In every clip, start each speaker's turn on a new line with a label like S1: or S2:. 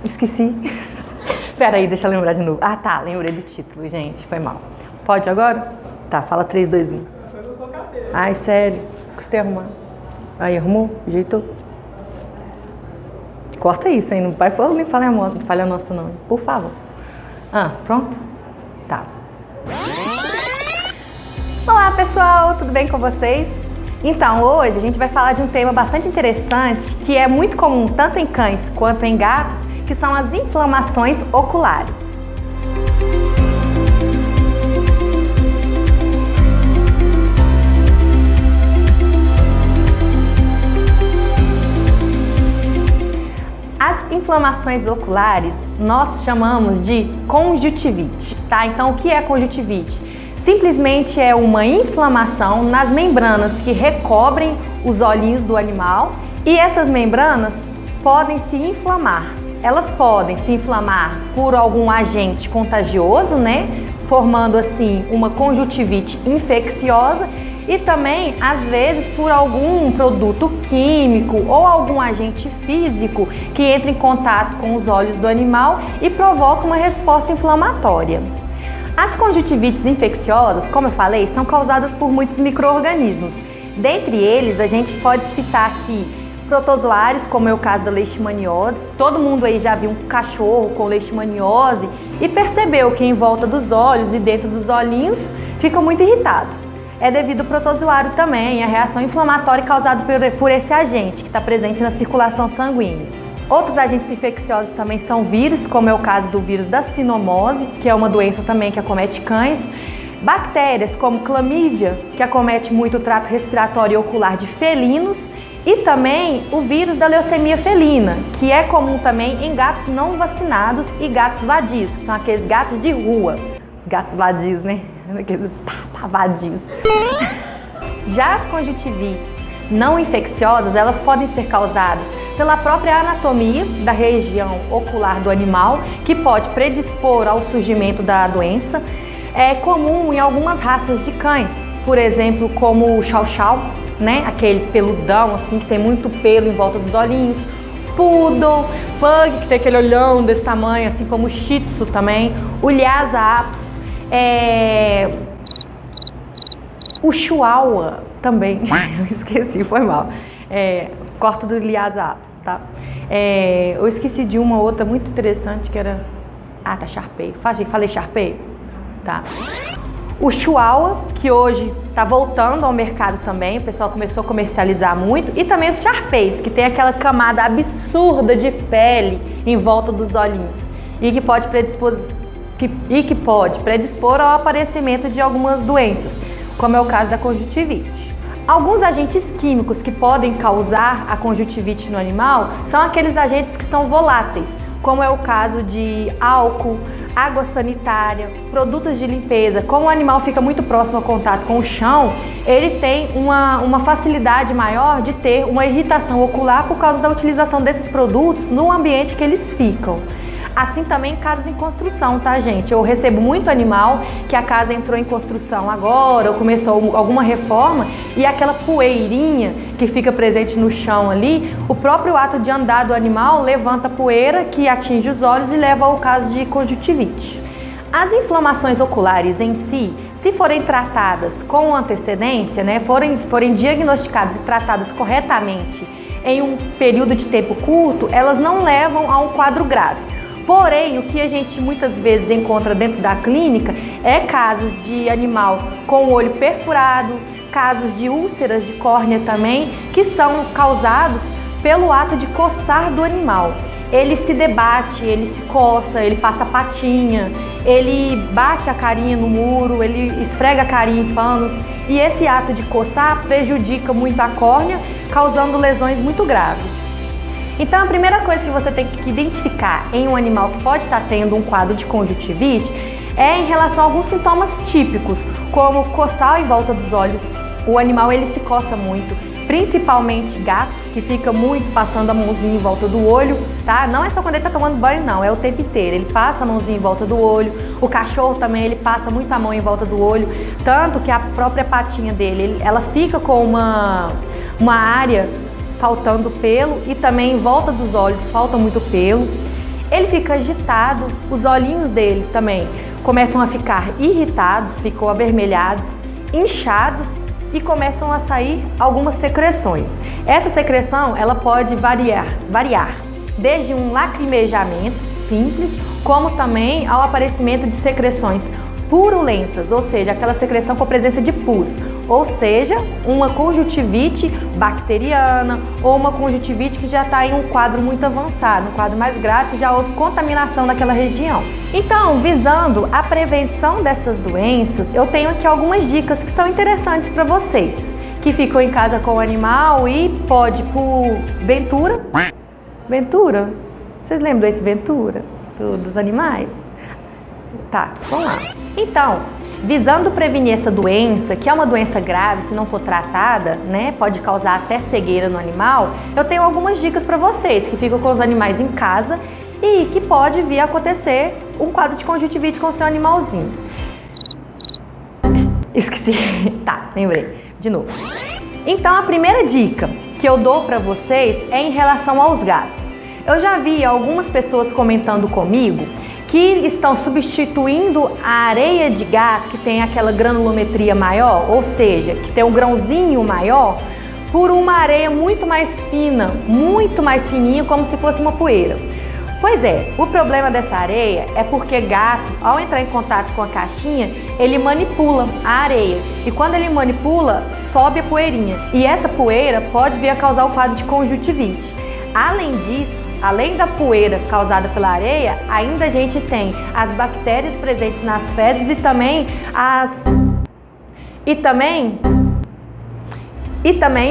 S1: esqueci. Pera aí, deixa eu lembrar de novo. Ah, tá, lembrei do título, gente, foi mal. Pode agora? Tá, fala 3, 2, 1.
S2: Foi no seu cabelo.
S1: Ai, sério, custei arrumar. Aí, arrumou? Ajeitou? Corta isso, hein? Não vai nem falha nossa, não. Por favor. Ah, pronto? Tá. Olá, pessoal, tudo bem com vocês? Então, hoje a gente vai falar de um tema bastante interessante que é muito comum tanto em cães quanto em gatos, que são as inflamações oculares. As inflamações oculares nós chamamos de conjuntivite, tá? Então, o que é conjuntivite? Simplesmente é uma inflamação nas membranas que recobrem os olhinhos do animal e essas membranas podem se inflamar. Elas podem se inflamar por algum agente contagioso, né? Formando assim uma conjuntivite infecciosa e também, às vezes, por algum produto químico ou algum agente físico que entra em contato com os olhos do animal e provoca uma resposta inflamatória. As conjuntivites infecciosas, como eu falei, são causadas por muitos micro-organismos. Dentre eles, a gente pode citar aqui protozoários, como é o caso da leishmaniose. Todo mundo aí já viu um cachorro com leishmaniose e percebeu que em volta dos olhos e dentro dos olhinhos fica muito irritado. É devido ao protozoário também, a reação inflamatória causada por esse agente que está presente na circulação sanguínea. Outros agentes infecciosos também são vírus, como é o caso do vírus da sinomose, que é uma doença também que acomete cães. Bactérias, como clamídia, que acomete muito o trato respiratório e ocular de felinos. E também o vírus da leucemia felina, que é comum também em gatos não vacinados e gatos vadios, que são aqueles gatos de rua. Os gatos vadios, né? Aqueles vadios. Já as conjuntivites não infecciosas, elas podem ser causadas pela própria anatomia da região ocular do animal, que pode predispor ao surgimento da doença. É comum em algumas raças de cães, por exemplo, como o chow-chow, né? Aquele peludão, assim, que tem muito pelo em volta dos olhinhos. Poodle, pug, que tem aquele olhão desse tamanho, assim como o shih tzu também. O lhasa apis, o chihuahua também. Eu esqueci, foi mal. Corto do lhasa apis, tá? Eu esqueci de uma outra muito interessante que era... Ah, tá, Shar-Pei. Falei Shar-Pei? Tá. O Chihuahua, que hoje está voltando ao mercado também, o pessoal começou a comercializar muito, e também os Shar-Peis, que tem aquela camada absurda de pele em volta dos olhinhos e que pode predispor ao aparecimento de algumas doenças, como é o caso da conjuntivite. Alguns agentes químicos que podem causar a conjuntivite no animal são aqueles agentes que são voláteis, como é o caso de álcool, água sanitária, produtos de limpeza. Como o animal fica muito próximo ao contato com o chão, ele tem uma facilidade maior de ter uma irritação ocular por causa da utilização desses produtos no ambiente que eles ficam. Assim também em casas em construção, tá, gente? Eu recebo muito animal que a casa entrou em construção agora, ou começou alguma reforma, e aquela poeirinha que fica presente no chão ali, o próprio ato de andar do animal levanta poeira que atinge os olhos e leva ao caso de conjuntivite. As inflamações oculares em si, se forem tratadas com antecedência, né, forem diagnosticadas e tratadas corretamente em um período de tempo curto, elas não levam a um quadro grave. Porém, o que a gente muitas vezes encontra dentro da clínica é casos de animal com o olho perfurado, casos de úlceras de córnea também, que são causados pelo ato de coçar do animal. Ele se debate, ele se coça, ele passa patinha, ele bate a carinha no muro, ele esfrega a carinha em panos, e esse ato de coçar prejudica muito a córnea, causando lesões muito graves. Então, a primeira coisa que você tem que identificar em um animal que pode estar tendo um quadro de conjuntivite é em relação a alguns sintomas típicos, como coçar em volta dos olhos. O animal ele se coça muito, principalmente gato, que fica muito passando a mãozinha em volta do olho, tá? Não é só quando ele tá tomando banho, não, é o tempo inteiro. Ele passa a mãozinha em volta do olho. O cachorro também, ele passa muito a mão em volta do olho, tanto que a própria patinha dele, ela fica com uma área faltando pelo, e também em volta dos olhos falta muito pelo. ele fica agitado, os olhinhos dele também começam a ficar irritados, ficam avermelhados, inchados e começam a sair algumas secreções. Essa secreção ela pode variar desde um lacrimejamento simples, como também ao aparecimento de secreções purulentas, ou seja, aquela secreção com presença de pus, ou seja, uma conjuntivite bacteriana ou uma conjuntivite que já está em um quadro muito avançado, um quadro mais grave, que já houve contaminação daquela região. Então, visando a prevenção dessas doenças, eu tenho aqui algumas dicas que são interessantes para vocês, que ficam em casa com o animal e pode por Ventura? Vocês lembram desse Ventura? Dos animais? Tá, vamos lá. Então, visando prevenir essa doença, que é uma doença grave, se não for tratada, né, pode causar até cegueira no animal, eu tenho algumas dicas para vocês que ficam com os animais em casa e que pode vir a acontecer um quadro de conjuntivite com o seu animalzinho. Esqueci. Tá, lembrei. De novo. Então, a primeira dica que eu dou para vocês é em relação aos gatos. Eu já vi algumas pessoas comentando comigo que estão substituindo a areia de gato, que tem aquela granulometria maior, ou seja, que tem um grãozinho maior, por uma areia muito mais fina, muito mais fininha, como se fosse uma poeira. Pois é, o problema dessa areia é porque gato, ao entrar em contato com a caixinha, ele manipula a areia. E quando ele manipula, sobe a poeirinha. E essa poeira pode vir a causar o quadro de conjuntivite. Além disso, além da poeira causada pela areia, ainda a gente tem as bactérias presentes nas fezes e também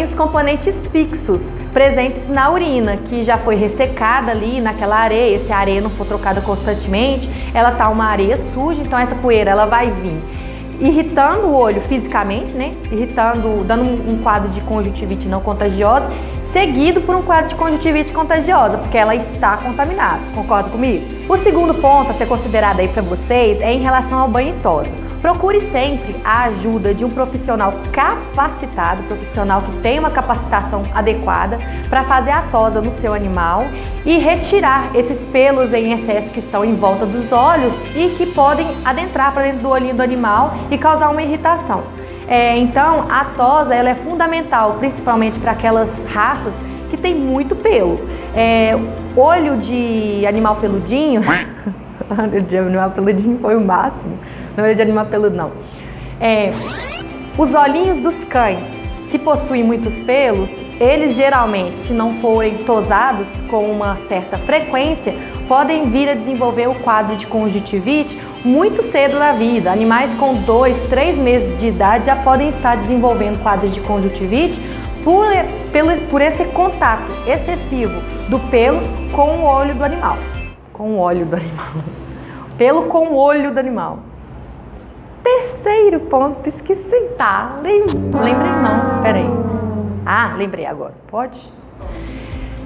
S1: os componentes fixos presentes na urina, que já foi ressecada ali naquela areia. Se a areia não for trocada constantemente, ela tá uma areia suja, então essa poeira ela vai vir irritando o olho fisicamente, né? Dando um quadro de conjuntivite não contagiosa, seguido por um quadro de conjuntivite contagiosa, porque ela está contaminada. Concorda comigo? O segundo ponto a ser considerado aí para vocês é em relação ao banho e tosa. Procure sempre a ajuda de um profissional capacitado, profissional que tem uma capacitação adequada para fazer a tosa no seu animal e retirar esses pelos em excesso que estão em volta dos olhos e que podem adentrar para dentro do olhinho do animal e causar uma irritação. Então, a tosa ela é fundamental, principalmente para aquelas raças que tem muito pelo. Olho de animal peludinho, olho de animal peludinho foi o máximo. Não é de animal peludo, não. Os olhinhos dos cães que possuem muitos pelos, eles geralmente, se não forem tosados com uma certa frequência, podem vir a desenvolver o quadro de conjuntivite muito cedo na vida. Animais com 2, 3 meses de idade já podem estar desenvolvendo quadro de conjuntivite por esse contato excessivo do pelo com o olho do animal. Pelo com o olho do animal. Terceiro ponto, esqueci, tá? Lembrei não, peraí. Lembrei agora, pode?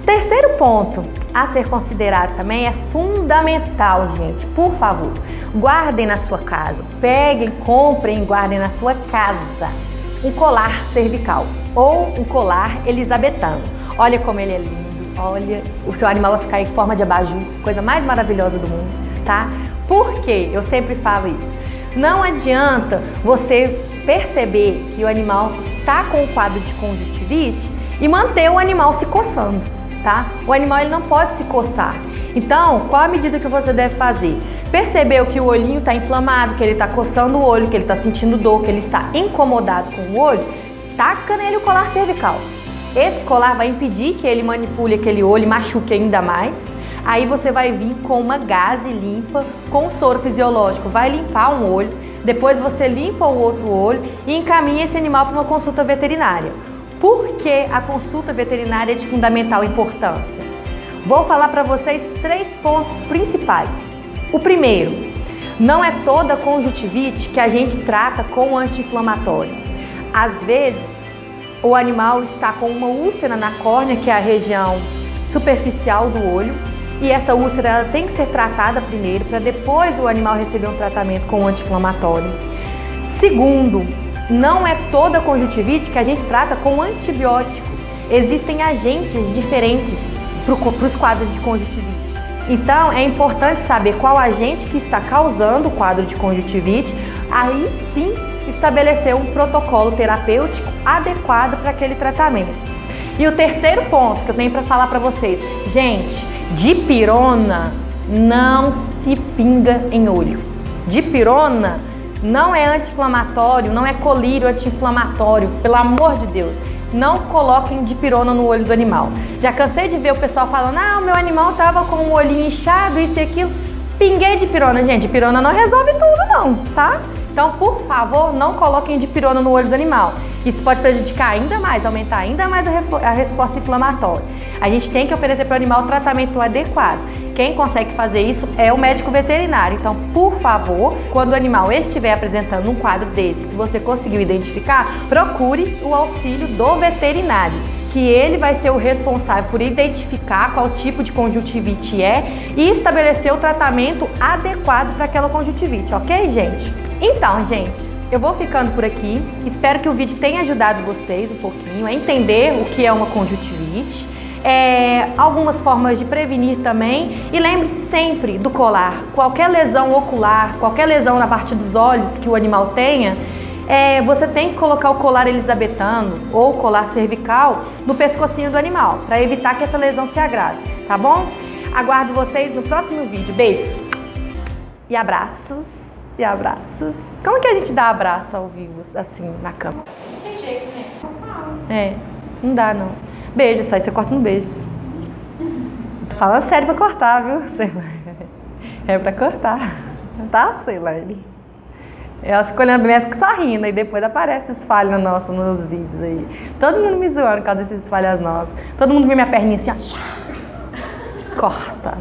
S1: Terceiro ponto a ser considerado também é fundamental, gente, por favor, guardem na sua casa, peguem, comprem e guardem na sua casa um colar cervical ou um colar elisabetano. Olha como ele é lindo, olha, o seu animal vai ficar em forma de abajur, coisa mais maravilhosa do mundo, tá? Por quê? Eu sempre falo isso. Não adianta você perceber que o animal está com o quadro de conjuntivite e manter o animal se coçando, tá? O animal ele não pode se coçar. Então, qual a medida que você deve fazer? Percebeu que o olhinho está inflamado, que ele está coçando o olho, que ele está sentindo dor, que ele está incomodado com o olho, taca nele o colar cervical. Esse colar vai impedir que ele manipule aquele olho e machuque ainda mais. Aí você vai vir com uma gaze limpa, com soro fisiológico, vai limpar um olho, depois você limpa o outro olho e encaminha esse animal para uma consulta veterinária. Por que a consulta veterinária é de fundamental importância? Vou falar para vocês 3 pontos principais. O primeiro, não é toda conjuntivite que a gente trata com anti-inflamatório. Às vezes, o animal está com uma úlcera na córnea, que é a região superficial do olho, e essa úlcera ela tem que ser tratada primeiro, para depois o animal receber um tratamento com anti-inflamatório. Segundo, não é toda conjuntivite que a gente trata com antibiótico. Existem agentes diferentes para os quadros de conjuntivite. Então, é importante saber qual agente que está causando o quadro de conjuntivite, aí sim estabelecer um protocolo terapêutico adequado para aquele tratamento. E o terceiro ponto que eu tenho para falar para vocês, gente, dipirona não se pinga em olho. Dipirona não é anti-inflamatório, não é colírio anti-inflamatório, pelo amor de Deus. Não coloquem dipirona no olho do animal. Já cansei de ver o pessoal falando, o meu animal tava com o olhinho inchado, isso e aquilo. Pinguei dipirona, gente, dipirona não resolve tudo não, tá? Então, por favor, não coloquem dipirona no olho do animal. Isso pode prejudicar ainda mais, aumentar ainda mais a resposta inflamatória. A gente tem que oferecer para o animal o tratamento adequado. Quem consegue fazer isso é o médico veterinário. Então, por favor, quando o animal estiver apresentando um quadro desse que você conseguiu identificar, procure o auxílio do veterinário, que ele vai ser o responsável por identificar qual tipo de conjuntivite é e estabelecer o tratamento adequado para aquela conjuntivite, ok, gente? Então, gente, eu vou ficando por aqui. Espero que o vídeo tenha ajudado vocês um pouquinho a entender o que é uma conjuntivite, algumas formas de prevenir também. E lembre-se sempre do colar. Qualquer lesão ocular, qualquer lesão na parte dos olhos que o animal tenha, você tem que colocar o colar elisabetano ou colar cervical no pescocinho do animal, para evitar que essa lesão se agrave, tá bom? Aguardo vocês no próximo vídeo. Beijos e abraços. E abraços. Como que a gente dá abraço ao vivo, assim, na cama?
S2: Não tem jeito, né?
S1: Não dá não. Beijo, só você corta no beijo. Tô falando sério pra cortar, viu? É pra cortar. Tá, Ceilane? Ela fica olhando pra mim, só rindo, e depois aparece os falhos nossos nos vídeos aí. Todo mundo me zoando por causa desses falhas nossos. Todo mundo vê minha perninha assim, ó. Corta.